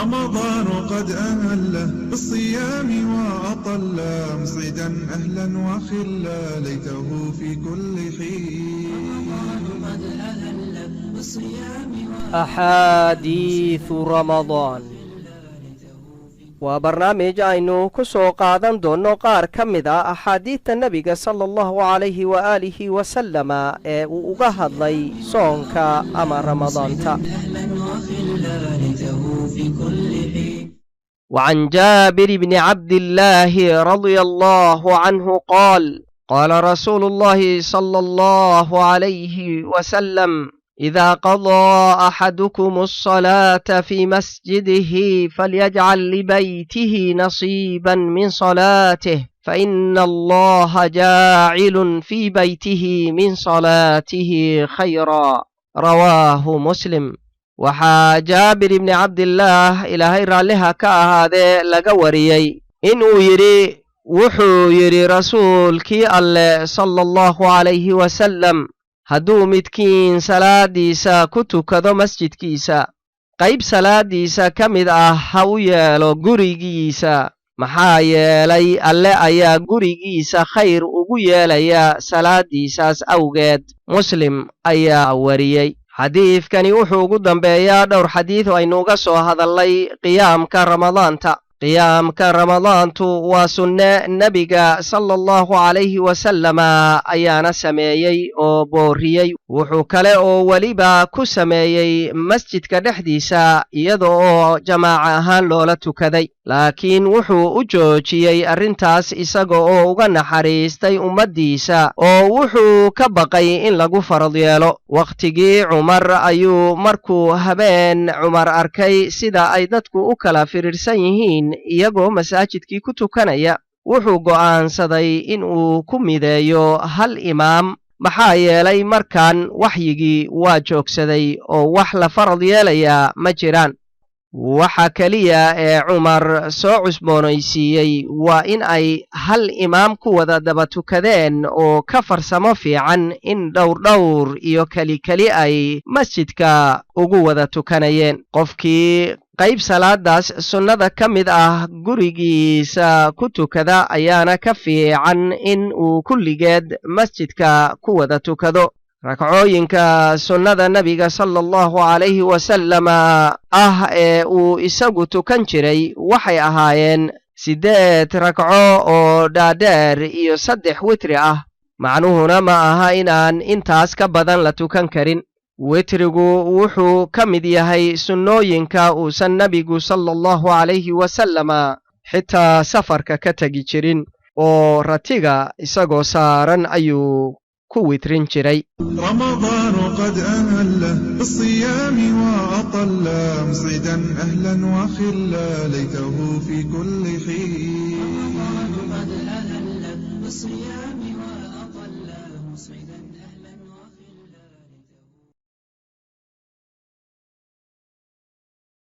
رمضان قد أهله بالصيام وأطل مصعدا أهلا وخلا ليته في كل حين. رمضان قد أهله بالصيام أحاديث رمضان وبرنامج aynu ku soo qaadan doono qaar ka mid ah axaadiidta nebiga sala allahu calayhi waaalihi wasalama ee uu uga hadlay soonka ama ramadaanta. وعن جابر بن عبد الله رضي الله عنه قال قال رسول الله صلى الله عليه وسلم إذا قضى أحدكم الصلاة في مسجده فليجعل لبيته نصيبا من صلاته فإن الله جاعل في بيته من صلاته خيرا. رواه مسلم. waxaa jaabir ibni cabdillaah ilaahay raalliha ka ahaadee laga wariyey inuu yidhi wuxuu yidhi rasuulkii alleh sala allahu calayhi wasallam hadduu midkiin salaadiisa ku tukado masjidkiisa qayb salaadiisa ka mid ah ha u yeelo gurigiisa maxaa yeelay alle ayaa gurigiisa khayr ugu yeelaya salaadiisaas awgeed. Muslim ayaa wariyey. xadiidkani wuxuu ugu dambeeyaa dhowr xadiid oo aynu uga soo hadalnay qiyaamka ramadaanta. qiyaamka ramadaantu waa sunne nebiga sala allahu calayhi wasalama ayaana sameeyey oo booriyey. wuxuu kale oo weliba ku sameeyey masjidka dhexdiisa iyada oo jamaaca ahaan loola tukaday, laakiin wuxuu u joojiyey arrintaas isaga oo uga naxariistay ummaddiisa oo wuxuu ka baqay in lagu farad yeelo. wakhtigii cumar ayuu markuu habeen cumar arkay sida ay dadku u kala firirsan yihiin iyagoo masaajidkii ku tukanaya, wuxuu go'aansaday in uu ku mideeyo hal imaam, maxaa yeelay markan waxyigii waa joogsaday oo wax la farad yeelayaa ma jiraan. waxa keliya ee cumar soo cusboonaysiiyey waa in ay hal imaam ku wada daba tukadeen oo ka farsamo fiican in dhowr iyo keli ay masjidka ugu wada tukanayeen. qofkii qayb salaadaas sunnada ka mid ah gurigiisa ku tukada ayaana ka fiican in uu kulligeed masjidka ku wada tukado. rakcooyinka sunnada nebiga sala allahu calayhi wasalama ah ee uu isagu tukan jiray waxay ahaayeen 8 rakco oo dhaadheer iyo 3 witri ah. macnuhuna ma aha inaan intaas ka badan la tukan karin. witrigu wuxuu ka mid yahay sunnooyinka uusan nebigu sala allahu calayhi wasalama xitaa safarka ka tegi jirin oo ratiga isagoo saaran ayuu ku witrin jiray. رمضان قد أهله بالصيام وأطل مصعدا أهلا وخلا ليته في كل حين. رمضان قد أهله بالصيام